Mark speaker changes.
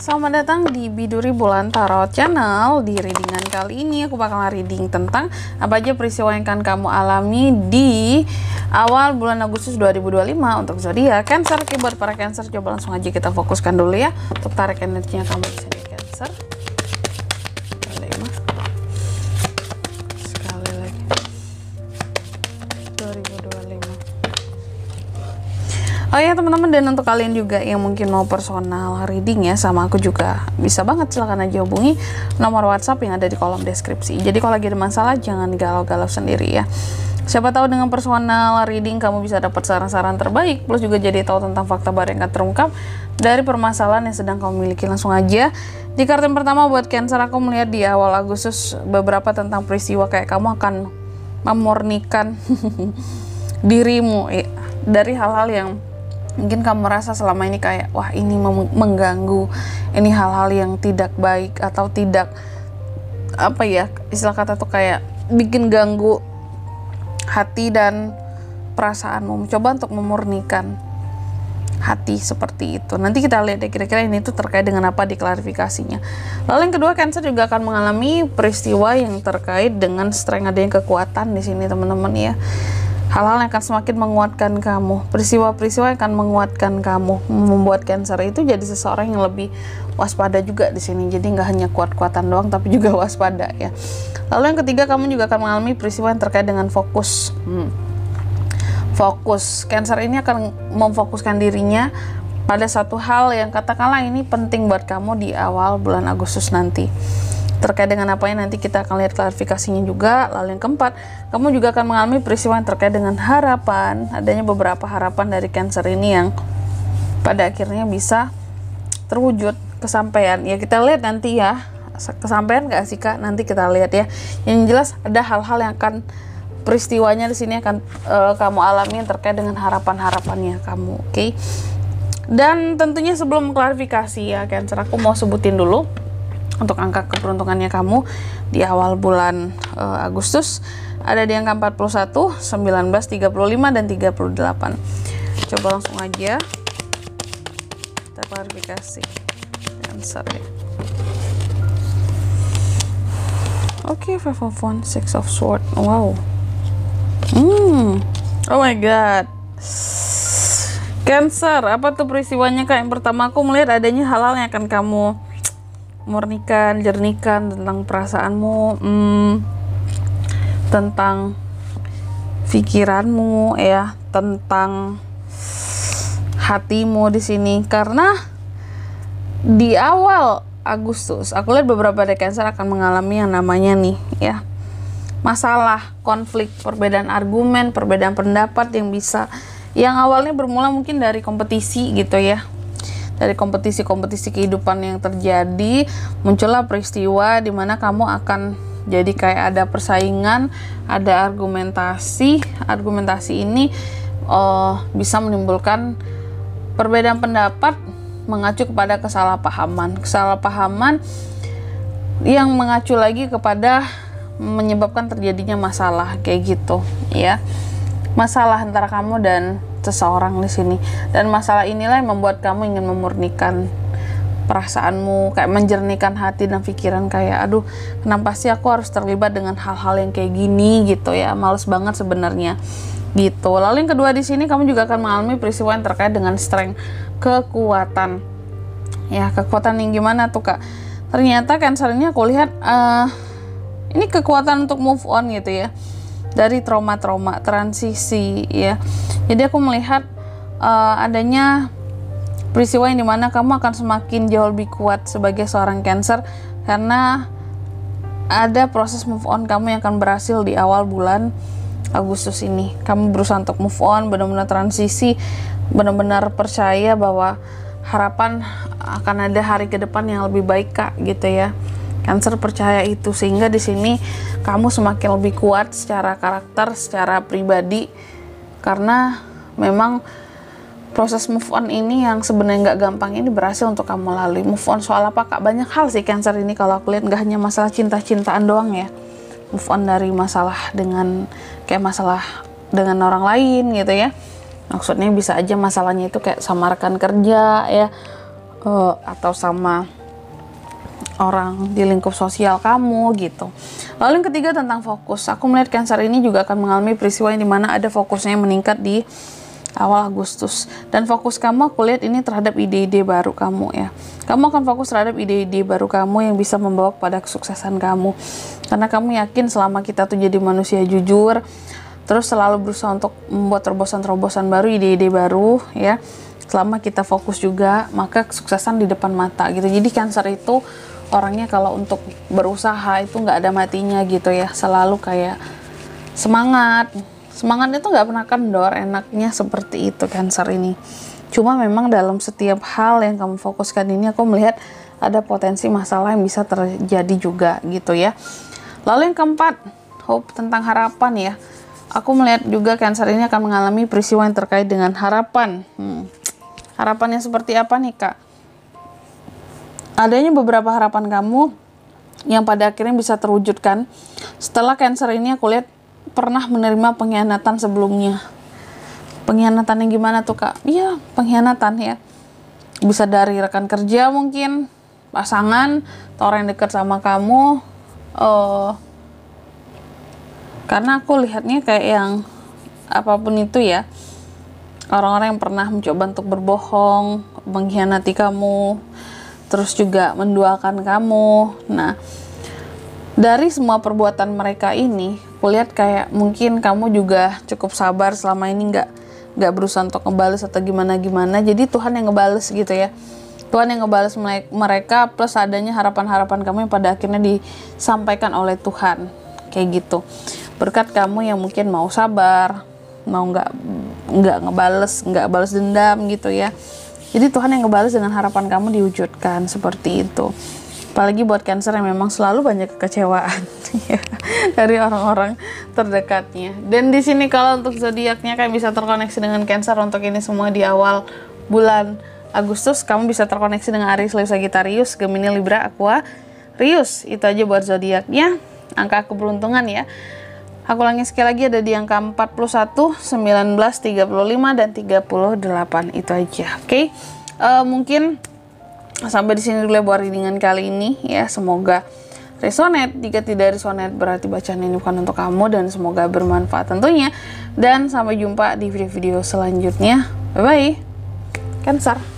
Speaker 1: Selamat datang di Biduri Bulan Tarot Channel. Di readingan kali ini aku bakal reading tentang apa aja peristiwa yang akan kamu alami di awal bulan Agustus 2025 untuk zodiak Cancer. Oke, buat para Cancer, coba langsung aja kita fokuskan dulu ya untuk tarik energinya kamu di sini Cancer. Sekali lagi 2025. Oh ya teman-teman, dan untuk kalian juga yang mungkin mau personal reading ya sama aku juga bisa banget, silahkan aja hubungi nomor WhatsApp yang ada di kolom deskripsi. Jadi kalau lagi ada masalah jangan galau-galau sendiri ya. Siapa tahu dengan personal reading kamu bisa dapat saran-saran terbaik, plus juga jadi tahu tentang fakta baru yang akan terungkap dari permasalahan yang sedang kamu miliki. Langsung aja di kartu yang pertama buat Cancer, aku melihat di awal Agustus beberapa tentang peristiwa kayak kamu akan memurnikan dirimu ya, dari hal-hal yang mungkin kamu merasa selama ini kayak wah ini mengganggu, ini hal-hal yang tidak baik atau tidak apa ya, istilah kata tuh kayak bikin ganggu hati dan perasaanmu. Coba untuk memurnikan hati seperti itu. Nanti kita lihat ya kira-kira ini tuh terkait dengan apa di klarifikasinya. Lalu yang kedua, Cancer juga akan mengalami peristiwa yang terkait dengan strength, adanya kekuatan di sini teman-teman ya. Hal-hal yang akan semakin menguatkan kamu, peristiwa-peristiwa yang akan menguatkan kamu, membuat Cancer itu jadi seseorang yang lebih waspada juga di sini. Jadi nggak hanya kuat-kuatan doang, tapi juga waspada ya. Lalu yang ketiga, kamu juga akan mengalami peristiwa yang terkait dengan fokus. Fokus, Cancer ini akan memfokuskan dirinya pada satu hal yang katakanlah ini penting buat kamu di awal bulan Agustus nanti. Terkait dengan apa yang nanti kita akan lihat klarifikasinya juga. Lalu yang keempat, kamu juga akan mengalami peristiwa yang terkait dengan harapan. Adanya beberapa harapan dari Cancer ini yang pada akhirnya bisa terwujud kesampaian. Ya kita lihat nanti ya, kesampaian gak sih Kak? Nanti kita lihat ya. Yang jelas ada hal-hal yang akan peristiwanya di sini akan kamu alami yang terkait dengan harapan-harapannya kamu, oke? Dan tentunya sebelum klarifikasi ya Cancer, aku mau sebutin dulu untuk angka keberuntungannya kamu di awal bulan Agustus. Ada di angka 41, 19, 35, dan 38. Coba langsung aja kita klarifikasi Cancer ya. Oke, Five of Wands, Six of Swords. Wow. Oh my god. Cancer, apa tuh peristiwanya Kak? Yang pertama, aku melihat adanya hal-hal yang akan kamu murnikan, jernihkan tentang perasaanmu, tentang pikiranmu ya, tentang hatimu di sini. Karena di awal Agustus aku lihat beberapa dari Cancer akan mengalami yang namanya nih ya, masalah, konflik, perbedaan argumen, perbedaan pendapat yang awalnya bermula mungkin dari kompetisi gitu ya. Dari kompetisi-kompetisi kehidupan yang terjadi, muncullah peristiwa di mana kamu akan jadi kayak ada persaingan, ada argumentasi. Argumentasi ini bisa menimbulkan perbedaan pendapat mengacu kepada kesalahpahaman yang mengacu lagi kepada menyebabkan terjadinya masalah kayak gitu ya. Masalah antara kamu dan seseorang di sini, dan masalah inilah yang membuat kamu ingin memurnikan perasaanmu, kayak menjernihkan hati dan pikiran, kayak aduh kenapa sih aku harus terlibat dengan hal-hal yang kayak gini gitu ya, males banget sebenarnya gitu. Lalu yang kedua di sini, kamu juga akan mengalami peristiwa yang terkait dengan strength, kekuatan ya. Kekuatan yang gimana tuh Kak? Ternyata Cancer ini aku lihat ini kekuatan untuk move on gitu ya, dari trauma-trauma, transisi ya. Jadi aku melihat adanya peristiwa yang dimana kamu akan semakin jauh lebih kuat sebagai seorang Cancer, karena ada proses move on kamu yang akan berhasil di awal bulan Agustus ini. Kamu berusaha untuk move on, benar-benar transisi, benar-benar percaya bahwa harapan akan ada hari ke depan yang lebih baik Kak gitu ya. Cancer percaya itu, sehingga di sini kamu semakin lebih kuat secara karakter, secara pribadi, karena memang proses move on ini yang sebenarnya nggak gampang ini berhasil untuk kamu lalui. Move on soal apa Kak? Banyak hal sih Cancer ini, kalau aku lihat nggak hanya masalah cinta-cintaan doang ya. Move on dari masalah dengan orang lain gitu ya. Maksudnya bisa aja masalahnya itu kayak sama rekan kerja ya, atau sama orang di lingkup sosial kamu gitu. Lalu yang ketiga tentang fokus. Aku melihat Cancer ini juga akan mengalami peristiwa yang dimana ada fokusnya yang meningkat di awal Agustus. Dan fokus kamu aku lihat ini terhadap ide-ide baru kamu ya. Kamu akan fokus terhadap ide-ide baru kamu yang bisa membawa pada kesuksesan kamu. Karena kamu yakin selama kita tuh jadi manusia jujur, terus selalu berusaha untuk membuat terobosan-terobosan baru, ide-ide baru ya. Selama kita fokus juga, maka kesuksesan di depan mata gitu. Jadi Cancer itu orangnya kalau untuk berusaha itu nggak ada matinya gitu ya, selalu kayak semangat itu nggak pernah kendor, enaknya seperti itu Cancer ini. Cuma memang dalam setiap hal yang kamu fokuskan ini aku melihat ada potensi masalah yang bisa terjadi juga gitu ya. Lalu yang keempat, hope, tentang harapan ya. Aku melihat juga Cancer ini akan mengalami peristiwa yang terkait dengan harapan. Harapannya seperti apa nih Kak? Adanya beberapa harapan kamu yang pada akhirnya bisa terwujudkan setelah Cancer ini aku lihat pernah menerima pengkhianatan sebelumnya. Pengkhianatan yang gimana tuh Kak? Iya, pengkhianatan ya. Bisa dari rekan kerja mungkin, pasangan, atau orang yang dekat sama kamu. Karena aku lihatnya kayak yang apapun itu ya, orang-orang yang pernah mencoba untuk berbohong, mengkhianati kamu, terus juga menduakan kamu. Nah, dari semua perbuatan mereka ini, aku lihat kayak mungkin kamu juga cukup sabar selama ini nggak berusaha untuk ngebales atau gimana. Jadi Tuhan yang ngebales gitu ya. Tuhan yang ngebales mereka plus adanya harapan-harapan kamu yang pada akhirnya disampaikan oleh Tuhan. Kayak gitu. Berkat kamu yang mungkin mau sabar, mau nggak balas dendam gitu ya. Jadi Tuhan yang ngebales dengan harapan kamu diwujudkan seperti itu. Apalagi buat Cancer yang memang selalu banyak kekecewaan ya, dari orang-orang terdekatnya. Dan di sini kalau untuk zodiaknya kayak bisa terkoneksi dengan Cancer untuk ini semua di awal bulan Agustus. Kamu bisa terkoneksi dengan Aries, Leo, Sagittarius, Gemini, Libra, Aquarius. Itu aja buat zodiaknya. Angka keberuntungan ya. Aku ulangi sekali lagi, ada di angka 41, 19, 35, dan 38. Itu aja, oke? Mungkin sampai di sini dulu buat readingan kali ini ya. Semoga resonate. Jika tidak resonate berarti bacaan ini bukan untuk kamu, dan semoga bermanfaat tentunya. Dan sampai jumpa di video-video selanjutnya. Bye-bye, Cancer.